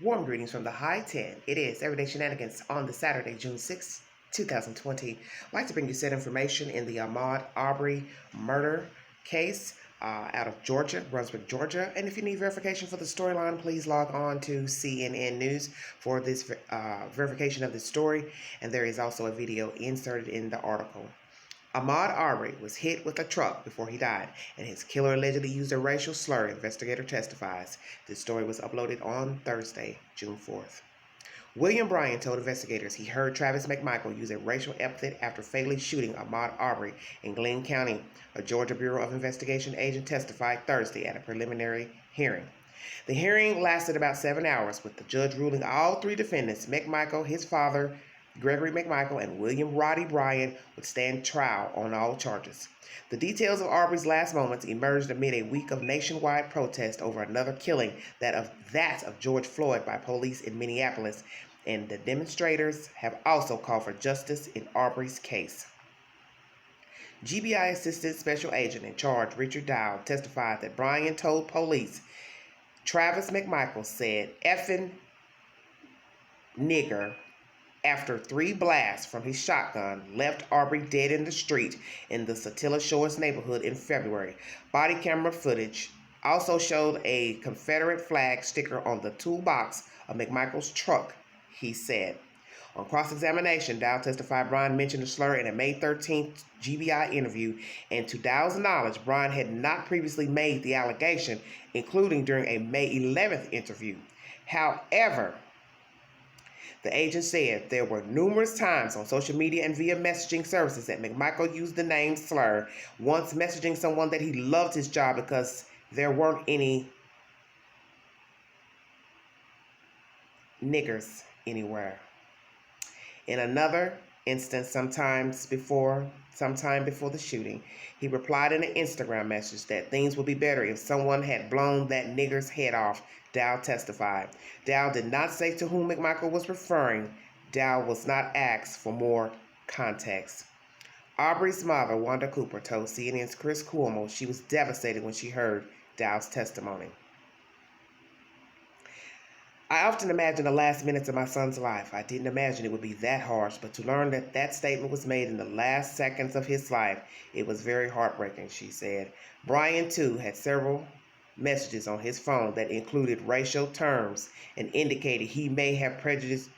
Warm greetings from the High 10. It is Everyday Shenanigans on the Saturday, June 6, 2020. I'd like to bring you said information in the Ahmaud Arbery murder case out of Georgia, Brunswick, Georgia. And if you need verification for the storyline, please log on to CNN News for this verification of the story. And there is also a video inserted in the article. Ahmaud Arbery was hit with a truck before he died, and his killer allegedly used a racial slur, investigator testifies. This story was uploaded on Thursday, June 4th. William Bryan told investigators he heard Travis McMichael use a racial epithet after fatally shooting Ahmaud Arbery in Glenn County. A Georgia Bureau of Investigation agent testified Thursday at a preliminary hearing. The hearing lasted about 7 hours, with the judge ruling all three defendants, McMichael, his father, Gregory McMichael, and William Roddy Bryan, would stand trial on all charges. The details of Arbery's last moments emerged amid a week of nationwide protest over another killing, that of George Floyd, by police in Minneapolis, and the demonstrators have also called for justice in Arbery's case. GBI Assistant Special Agent in charge Richard Dow testified that Bryan told police Travis McMichael said "effing nigger" after 3 blasts from his shotgun left Arbery dead in the street in the Satilla Shores neighborhood in February. Body camera footage also showed a Confederate flag sticker on the toolbox of McMichael's truck, he said. On cross-examination, Dow testified Bryan mentioned the slur in a May 13th GBI interview, and to Dow's knowledge, Bryan had not previously made the allegation, including during a May 11th interview. However, the agent said there were numerous times on social media and via messaging services that McMichael used the name slur, once messaging someone that he loved his job because there weren't any niggers anywhere. In another instance, sometime before the shooting, he replied in an Instagram message that things would be better if someone had blown that nigger's head off, Dow testified. Dow did not say to whom McMichael was referring. Dow was not asked for more context. Arbery's mother, Wanda Cooper, told CNN's Chris Cuomo she was devastated when she heard Dow's testimony. "I often imagine the last minutes of my son's life. I didn't imagine it would be that harsh, but to learn that that statement was made in the last seconds of his life, it was very heartbreaking," she said. Bryan, too, had several messages on his phone that included racial terms and indicated he may have prejudiced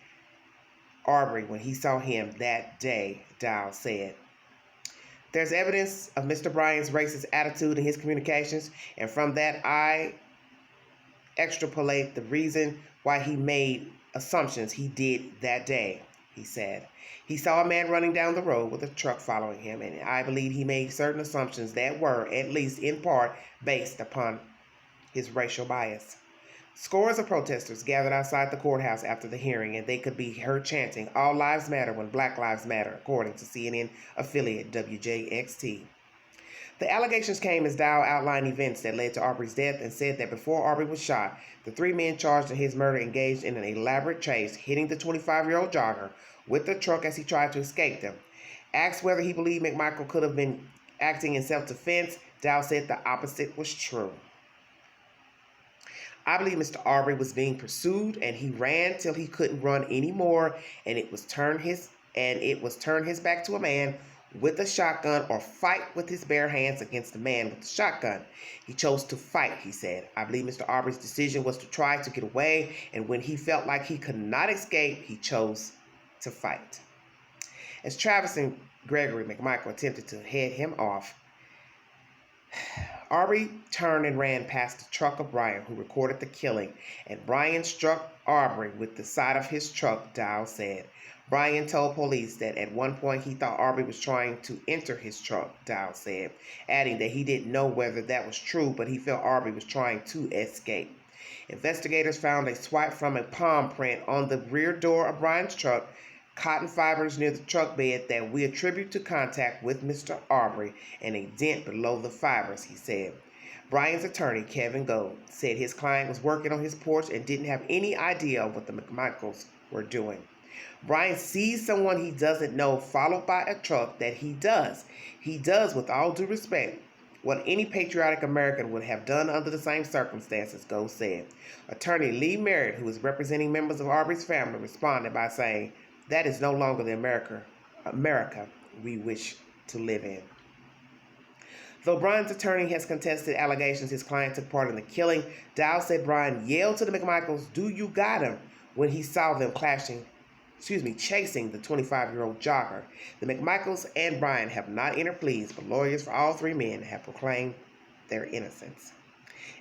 Arbery when he saw him that day, Dow said. "There's evidence of Mr. Bryan's racist attitude in his communications, and from that I extrapolate the reason why he made assumptions he did that day," he said. "He saw a man running down the road with a truck following him, and I believe he made certain assumptions that were, at least in part, based upon his racial bias." Scores of protesters gathered outside the courthouse after the hearing, and they could be heard chanting "All lives matter" when Black lives matter, according to CNN affiliate WJXT. The allegations came as Dow outlined events that led to Arbery's death and said that before Arbery was shot, the 3 men charged in his murder engaged in an elaborate chase, hitting the 25-year-old jogger with the truck as he tried to escape them. Asked whether he believed McMichael could have been acting in self-defense, Dow said the opposite was true. "I believe Mr. Arbery was being pursued, and he ran till he couldn't run anymore, and it was turn his back to a man with a shotgun or fight with his bare hands against the man with the shotgun. He chose to fight," he said. "I believe Mr. Arbery's decision was to try to get away, and when he felt like he could not escape, he chose to fight." As Travis and Gregory McMichael attempted to head him off, Arbery turned and ran past the truck of Bryan, who recorded the killing, and Bryan struck Arbery with the side of his truck, Dow said. Bryan told police that at one point he thought Arbery was trying to enter his truck, Dow said, adding that he didn't know whether that was true, but he felt Arbery was trying to escape. Investigators found a swipe from a palm print on the rear door of Bryan's truck, cotton fibers near the truck bed that we attribute to contact with Mr. Arbery, and a dent below the fibers, he said. Bryan's attorney, Kevin Gold, said his client was working on his porch and didn't have any idea of what the McMichaels were doing. Bryan sees someone he doesn't know followed by a truck that he does, with all due respect, what any patriotic American would have done under the same circumstances, Goh said. Attorney Lee Merritt, who is representing members of Arbery's family, responded by saying, "That is no longer the America we wish to live in." Though Brian's attorney has contested allegations his client took part in the killing, Dow said Brian yelled to the McMichaels, "Do you got him?" when he saw them chasing the 25-year-old jogger. The McMichaels and Brian have not entered pleas, but lawyers for all three men have proclaimed their innocence.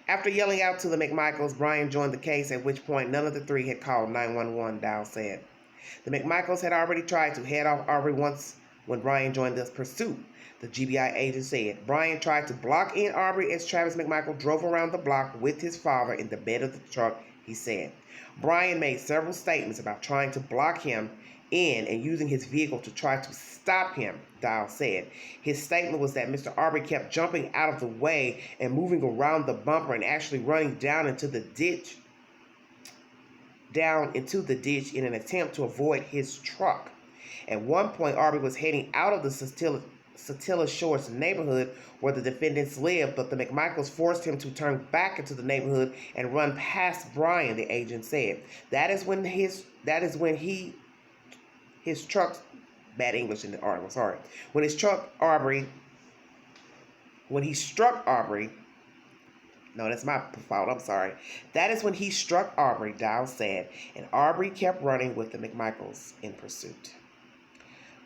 After yelling out to the McMichaels, Brian joined the case, at which point none of the three had called 911, Dow said. The McMichaels had already tried to head off Arbery once when Brian joined the pursuit, the GBI agent said. Brian tried to block in Arbery as Travis McMichael drove around the block with his father in the bed of the truck, he said. Brian made several statements about trying to block him in and using his vehicle to try to stop him, Dow said. His statement was that Mr. Arbery kept jumping out of the way and moving around the bumper and actually running down into the ditch in an attempt to avoid his truck. At one point, Arbery was heading out of the Satilla Shores neighborhood where the defendants lived, but the McMichaels forced him to turn back into the neighborhood and run past Brian, the agent said. That is when his truck, bad English in the article, sorry. When he struck Arbery, no, that's my fault, I'm sorry. That is when he struck Arbery, Dow said, and Arbery kept running with the McMichaels in pursuit.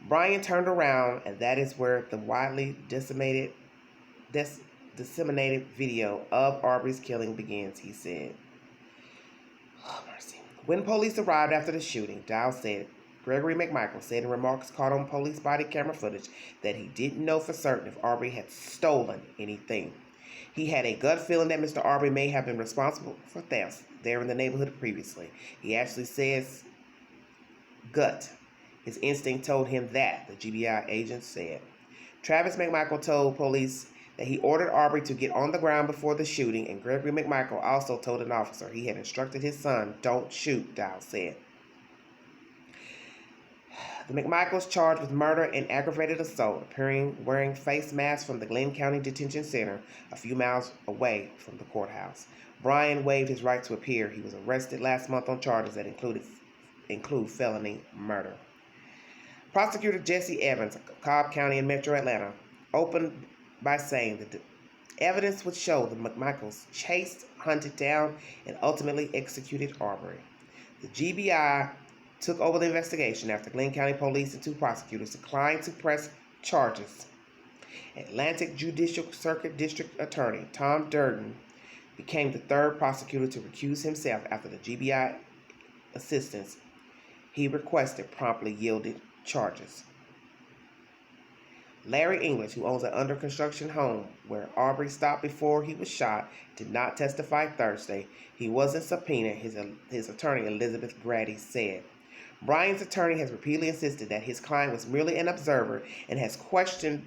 Brian turned around, and that is where the widely disseminated video of Arbery's killing begins, he said. Oh, mercy. When police arrived after the shooting, Dow said, Gregory McMichael said in remarks caught on police body camera footage that he didn't know for certain if Arbery had stolen anything. He had a gut feeling that Mr. Arbery may have been responsible for thefts there in the neighborhood previously. He actually says gut. His instinct told him that, the GBI agent said. Travis McMichael told police that he ordered Arbery to get on the ground before the shooting, and Gregory McMichael also told an officer he had instructed his son, "Don't shoot," Dow said. The McMichaels charged with murder and aggravated assault, appearing wearing face masks from the Glenn County Detention Center a few miles away from the courthouse. Brian waived his right to appear. He was arrested last month on charges that include felony murder. Prosecutor Jesse Evans of Cobb County in Metro Atlanta opened by saying that the evidence would show the McMichaels chased, hunted down, and ultimately executed Arbery. The GBI took over the investigation after Glenn County Police and two prosecutors declined to press charges. Atlantic Judicial Circuit District Attorney Tom Durden became the third prosecutor to recuse himself after the GBI assistance he requested promptly yielded charges. Larry English, who owns an under-construction home where Arbery stopped before he was shot, did not testify Thursday. He wasn't subpoenaed, his attorney Elizabeth Grady said. Brian's attorney has repeatedly insisted that his client was merely an observer and has questioned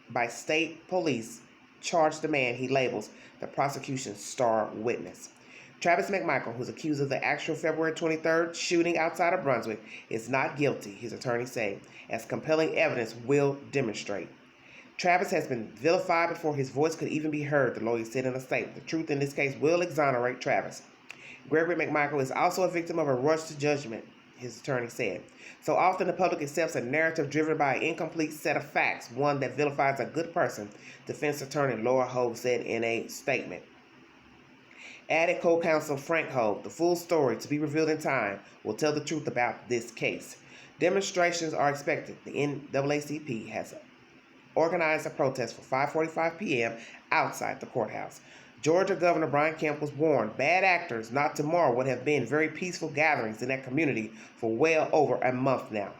by state police charged the man he labels the prosecution's star witness. Travis McMichael, who's accused of the actual February 23rd shooting outside of Brunswick, is not guilty, his attorney said, as compelling evidence will demonstrate. Travis has been vilified before his voice could even be heard, the lawyer said in a statement. The truth in this case will exonerate Travis. Gregory McMichael is also a victim of a rush to judgment, his attorney said. So often the public accepts a narrative driven by an incomplete set of facts, one that vilifies a good person, defense attorney Laura Hogue said in a statement. Added co-counsel Frank Hogue, the full story, to be revealed in time, will tell the truth about this case. Demonstrations are expected. The NAACP has organized a protest for 5:45 p.m. outside the courthouse. Georgia Governor Brian Kemp was warned bad actors not to mar what have been very peaceful gatherings in that community for well over a month now.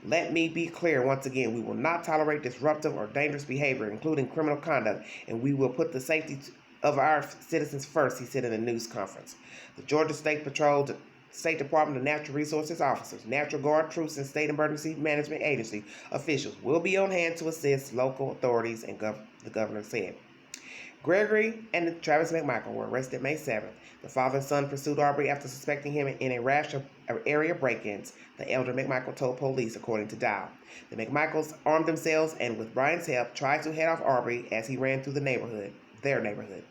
Let me be clear once again, we will not tolerate disruptive or dangerous behavior, including criminal conduct, and we will put the safety of our citizens first, he said in a news conference. The Georgia State Patrol, the State Department of Natural Resources officers, National Guard troops, and State Emergency Management Agency officials will be on hand to assist local authorities, and the governor said. Gregory and Travis McMichael were arrested May 7th. The father and son pursued Arbery after suspecting him in a rash of area break-ins, the elder McMichael told police, according to Dow. The McMichaels armed themselves and, with Brian's help, tried to head off Arbery as he ran through their neighborhood.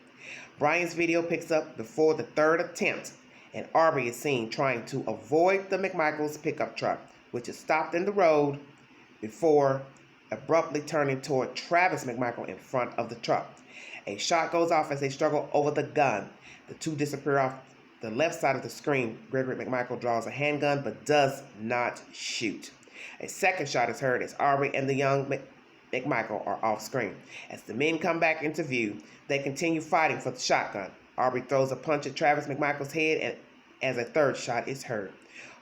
Brian's video picks up before the third attempt, and Arbery is seen trying to avoid the McMichaels' pickup truck, which is stopped in the road before abruptly turning toward Travis McMichael in front of the truck. A shot goes off as they struggle over the gun. The two disappear off the left side of the screen. Gregory McMichael draws a handgun but does not shoot. A second shot is heard as Arbery and the young McMichael are off screen. As the men come back into view, they continue fighting for the shotgun. Arbery throws a punch at Travis McMichael's head and as a third shot is heard.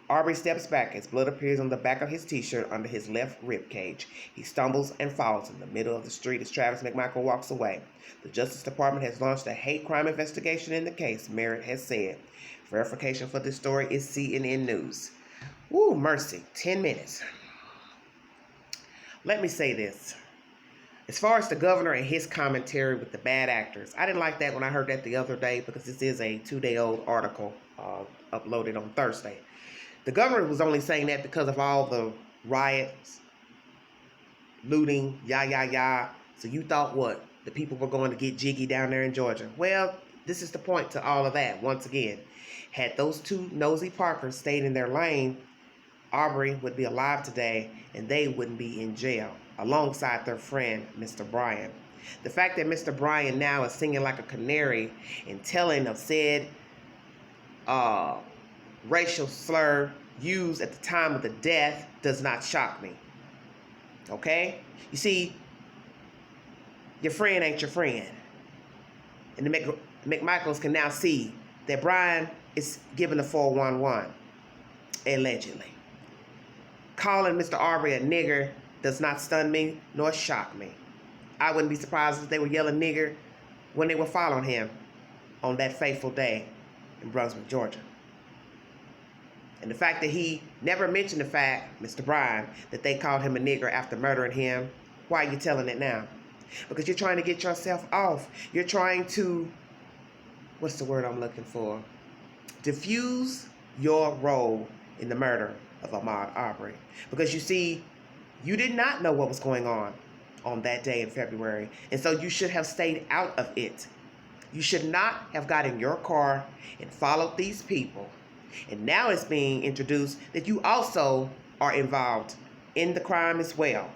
Arbery steps back as blood appears on the back of his t-shirt under his left rib cage. He stumbles and falls in the middle of the street as Travis McMichael walks away. The Justice Department has launched a hate crime investigation in the case, Merritt has said. Verification for this story is CNN News. Woo, mercy, 10 minutes. Let me say this. As far as the governor and his commentary with the bad actors, I didn't like that when I heard that the other day because this is a 2-day-old article uploaded on Thursday. The governor was only saying that because of all the riots, looting, So you thought what? The people were going to get jiggy down there in Georgia. Well, this is the point to all of that. Once again, had those two nosy Parkers stayed in their lane, Arbery would be alive today and they wouldn't be in jail alongside their friend, Mr. Bryan. The fact that Mr. Bryan now is singing like a canary and telling of said racial slur used at the time of the death does not shock me. Okay? You see, your friend ain't your friend. And the McMichaels can now see that Brian is giving the 411, allegedly. Calling Mr. Arbery a nigger does not stun me nor shock me. I wouldn't be surprised if they were yelling nigger when they were following him on that fateful day in Brunswick, Georgia. And the fact that he never mentioned the fact, Mr. Bryan, that they called him a nigger after murdering him, why are you telling it now? Because you're trying to get yourself off. You're trying to, what's the word I'm looking for? Diffuse your role in the murder of Ahmaud Arbery. Because you see, you did not know what was going on that day in February. And so you should have stayed out of it. You should not have got in your car and followed these people. And now it's being introduced that you also are involved in the crime as well.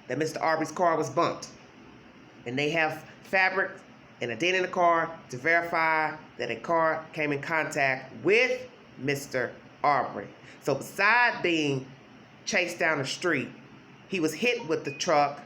That Mr. Arbery's car was bumped. And they have fabric and a dent in the car to verify that a car came in contact with Mr. Arbery. So beside being chased down the street, he was hit with the truck.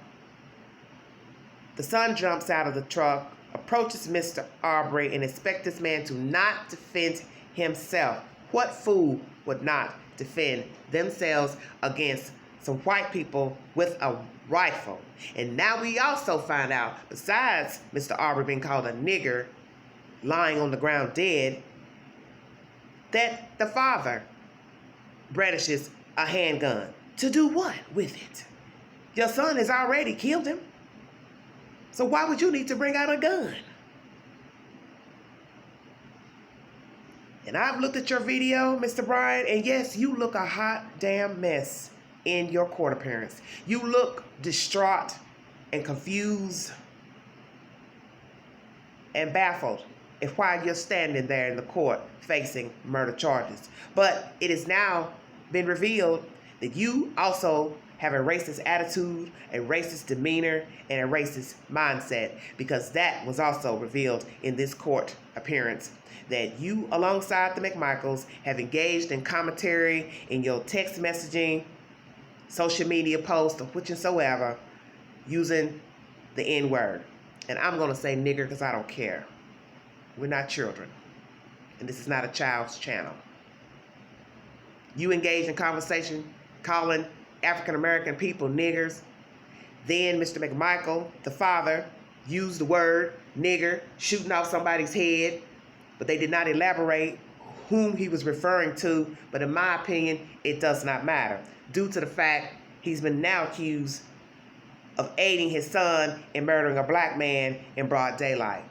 The son jumps out of the truck, approaches Mr. Arbery, and expects this man to not defend himself. What fool would not defend themselves against some white people with a rifle? And now we also find out, besides Mr. Arbery being called a nigger, lying on the ground dead, that the father brandishes a handgun. To do what with it? Your son has already killed him. So why would you need to bring out a gun? And I've looked at your video, Mr. Bryan, and yes, you look a hot damn mess in your court appearance. You look distraught and confused and baffled at why you're standing there in the court facing murder charges. But it has now been revealed that you also have a racist attitude, a racist demeanor, and a racist mindset, because that was also revealed in this court appearance, that you, alongside the McMichaels, have engaged in commentary in your text messaging, social media posts, or whatsoever, using the N-word. And I'm going to say nigger because I don't care. We're not children. And this is not a child's channel. You engage in conversation calling African-American people niggers. Then Mr. McMichael, the father, used the word nigger, shooting off somebody's head, but they did not elaborate whom he was referring to. But in my opinion, it does not matter, due to the fact he's been now accused of aiding his son in murdering a black man in broad daylight.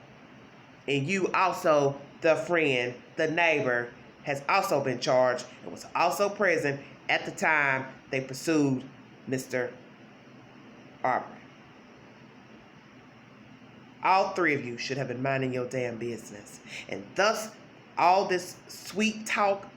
And you also, the friend, the neighbor, has also been charged and was also present at the time they pursued Mr. Arbery. All three of you should have been minding your damn business. And thus, all this sweet talk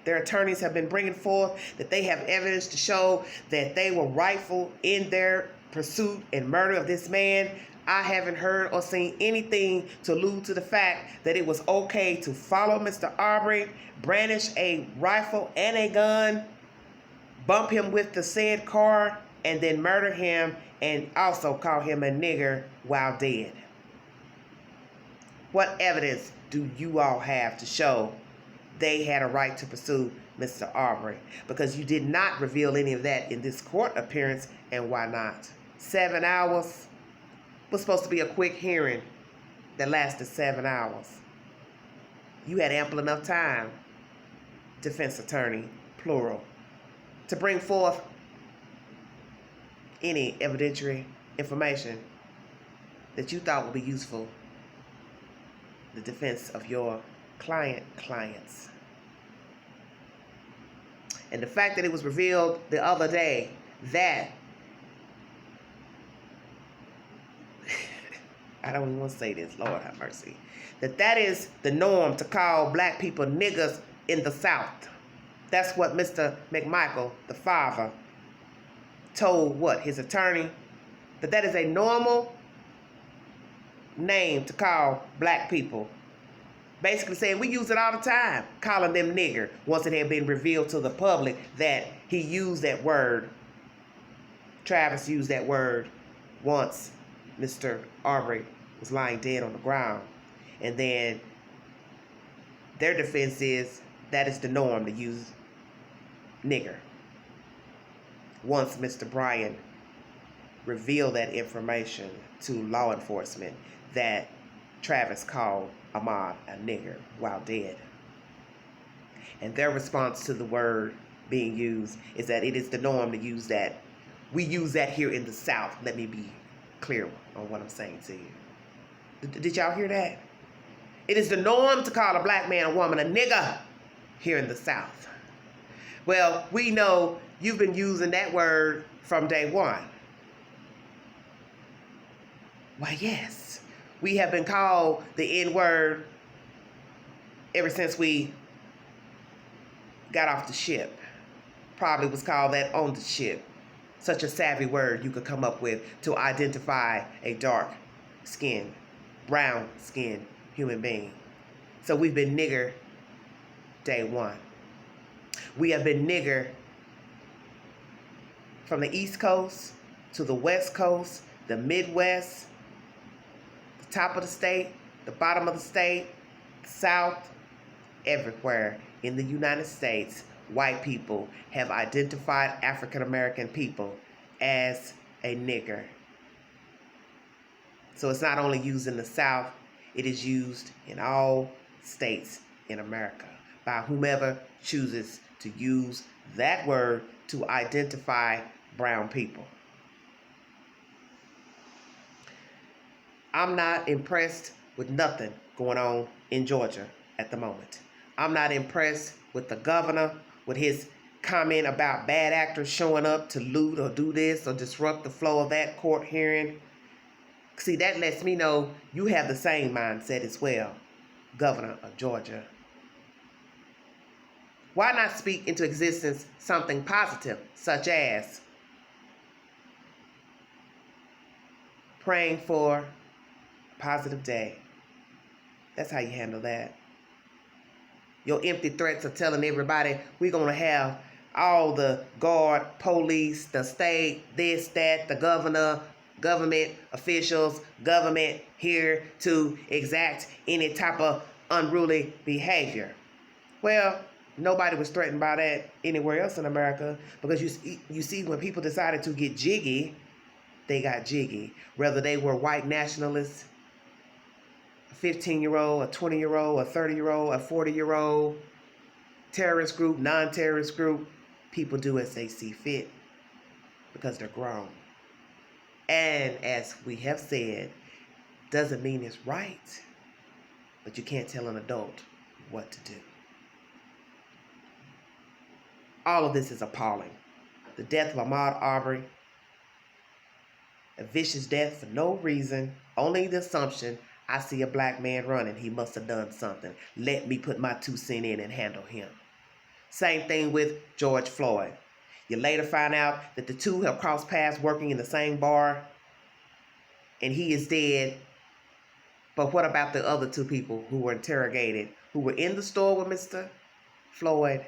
their attorneys have been bringing forth, that they have evidence to show that they were rightful in their pursuit and murder of this man. I haven't heard or seen anything to allude to the fact that it was okay to follow Mr. Arbery, brandish a rifle and a gun, bump him with the said car, and then murder him and also call him a nigger while dead. What evidence do you all have to show they had a right to pursue Mr. Arbery? Because you did not reveal any of that in this court appearance, and why not? 7 hours was supposed to be a quick hearing that lasted 7 hours. You had ample enough time, defense attorney, plural, to bring forth any evidentiary information that you thought would be useful the defense of your clients. And the fact that it was revealed the other day that I don't even want to say this, Lord have mercy, that is the norm to call black people niggers in the South. That's what Mr. McMichael, the father, told his attorney, that is a normal name to call black people. Basically saying we use it all the time, calling them nigger, once it had been revealed to the public that he used that word. Travis used that word once Mr. Arbery was lying dead on the ground. And then their defense is that is the norm to use nigger. Once Mr. Bryan revealed that information to law enforcement that Travis called Ahmaud a nigger while dead. And their response to the word being used is that it is the norm to use that. We use that here in the South. Let me be clear on what I'm saying to you. Did y'all hear that? It is the norm to call a black man or woman a nigger here in the South. Well, we know you've been using that word from day one. Why, yes. We have been called the N-word ever since we got off the ship. Probably was called that on the ship. Such a savvy word you could come up with to identify a dark-skinned, brown-skinned human being. So we've been nigger day one. We have been nigger from the East Coast to the West Coast, the Midwest, the top of the state, the bottom of the state, the South, everywhere in the United States. White people have identified African American people as a nigger. So it's not only used in the South, it is used in all states in America by whomever chooses to use that word to identify brown people. I'm not impressed with nothing going on in Georgia at the moment. I'm not impressed with the governor, with his comment about bad actors showing up to loot or do this or disrupt the flow of that court hearing. See, that lets me know you have the same mindset as well, Governor of Georgia. Why not speak into existence something positive, such as praying for a positive day? That's how you handle that. Your empty threats of telling everybody we're going to have all the guard, police, the state, this, that, the governor, government officials, government here to exact any type of unruly behavior. Well, nobody was threatened by that anywhere else in America, because you see when people decided to get jiggy, they got jiggy. Whether they were white nationalists, a 15-year-old, a 20-year-old, a 30-year-old, a 40-year-old, terrorist group, non-terrorist group, people do as they see fit because they're grown. And as we have said, doesn't mean it's right, but you can't tell an adult what to do. All of this is appalling. The death of Ahmaud Arbery, a vicious death for no reason, only the assumption, I see a black man running, he must have done something. Let me put my 2 cents in and handle him. Same thing with George Floyd. You later find out that the two have crossed paths working in the same bar and he is dead. But what about the other 2 people who were interrogated, who were in the store with Mr. Floyd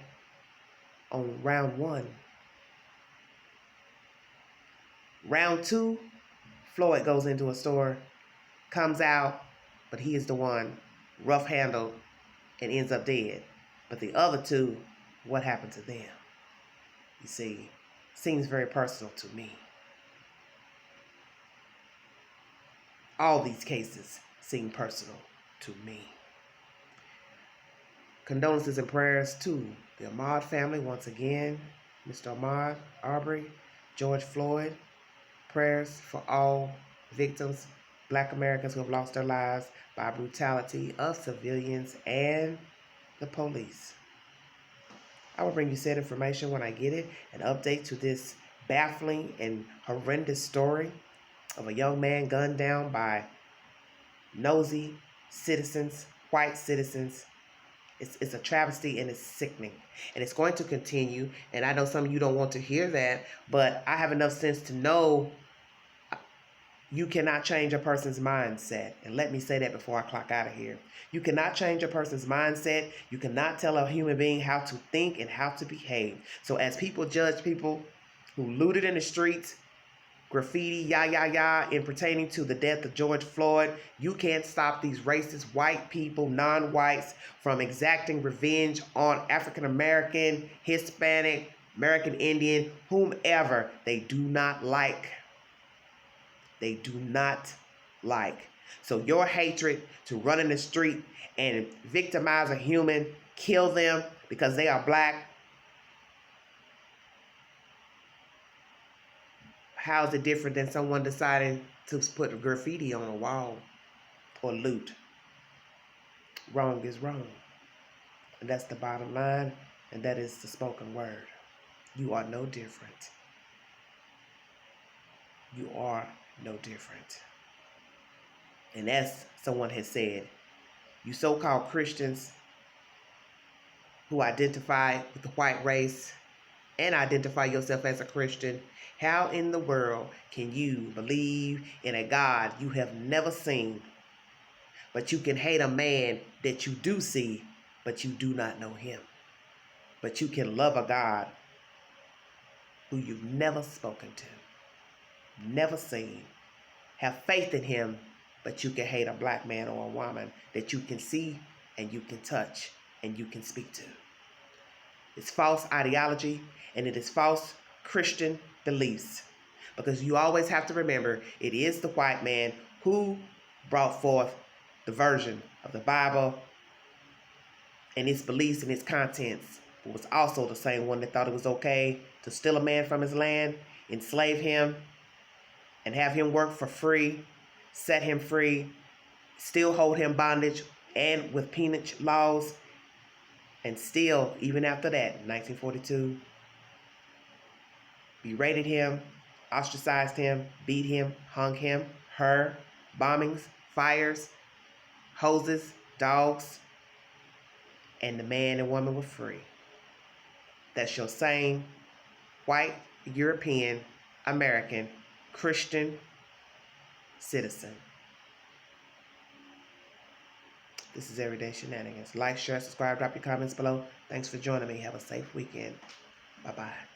on round 1? Round 2, Floyd goes into a store, comes out, but he is the one rough handled and ends up dead. But the other 2, what happened to them? You see, seems very personal to me. All these cases seem personal to me. Condolences and prayers to the Ahmaud family once again. Mr. Ahmaud Arbery, George Floyd. Prayers for all victims, Black Americans who have lost their lives by brutality of civilians and the police. I will bring you said information when I get it, an update to this baffling and horrendous story of a young man gunned down by nosy citizens, white citizens. It's a travesty and it's sickening. And it's going to continue. And I know some of you don't want to hear that, but I have enough sense to know you cannot change a person's mindset. And let me say that before I clock out of here. You cannot change a person's mindset. You cannot tell a human being how to think and how to behave. So as people judge people who looted in the streets, graffiti, in pertaining to the death of George Floyd, you can't stop these racist white people, non-whites, from exacting revenge on African American, Hispanic, American Indian, whomever they do not like. They do not like. So your hatred to run in the street and victimize a human, kill them because they are black, how is it different than someone deciding to put graffiti on a wall or loot? Wrong is wrong. And that's the bottom line, and that is the spoken word. You are no different. You are no different. And as someone has said, you so-called Christians who identify with the white race and identify yourself as a Christian, how in the world can you believe in a God you have never seen, but you can hate a man that you do see, but you do not know him? But you can love a God who you've never spoken to, never seen, have faith in him, but you can hate a black man or a woman that you can see and you can touch and you can speak to. It's false ideology and it is false Christian beliefs, because you always have to remember it is the white man who brought forth the version of the Bible and its beliefs and its contents, but was also the same one that thought it was okay to steal a man from his land, enslave him, and have him work for free, set him free, still hold him bondage and with peonage laws, and still, even after that, 1942, berated him, ostracized him, beat him, hung him, her, bombings, fires, hoses, dogs, and the man and woman were free. That's your same white, European, American, Christian citizen. This is Everyday Shenanigans. Like, share, subscribe, drop your comments below. Thanks for joining me. Have a safe weekend. Bye-bye.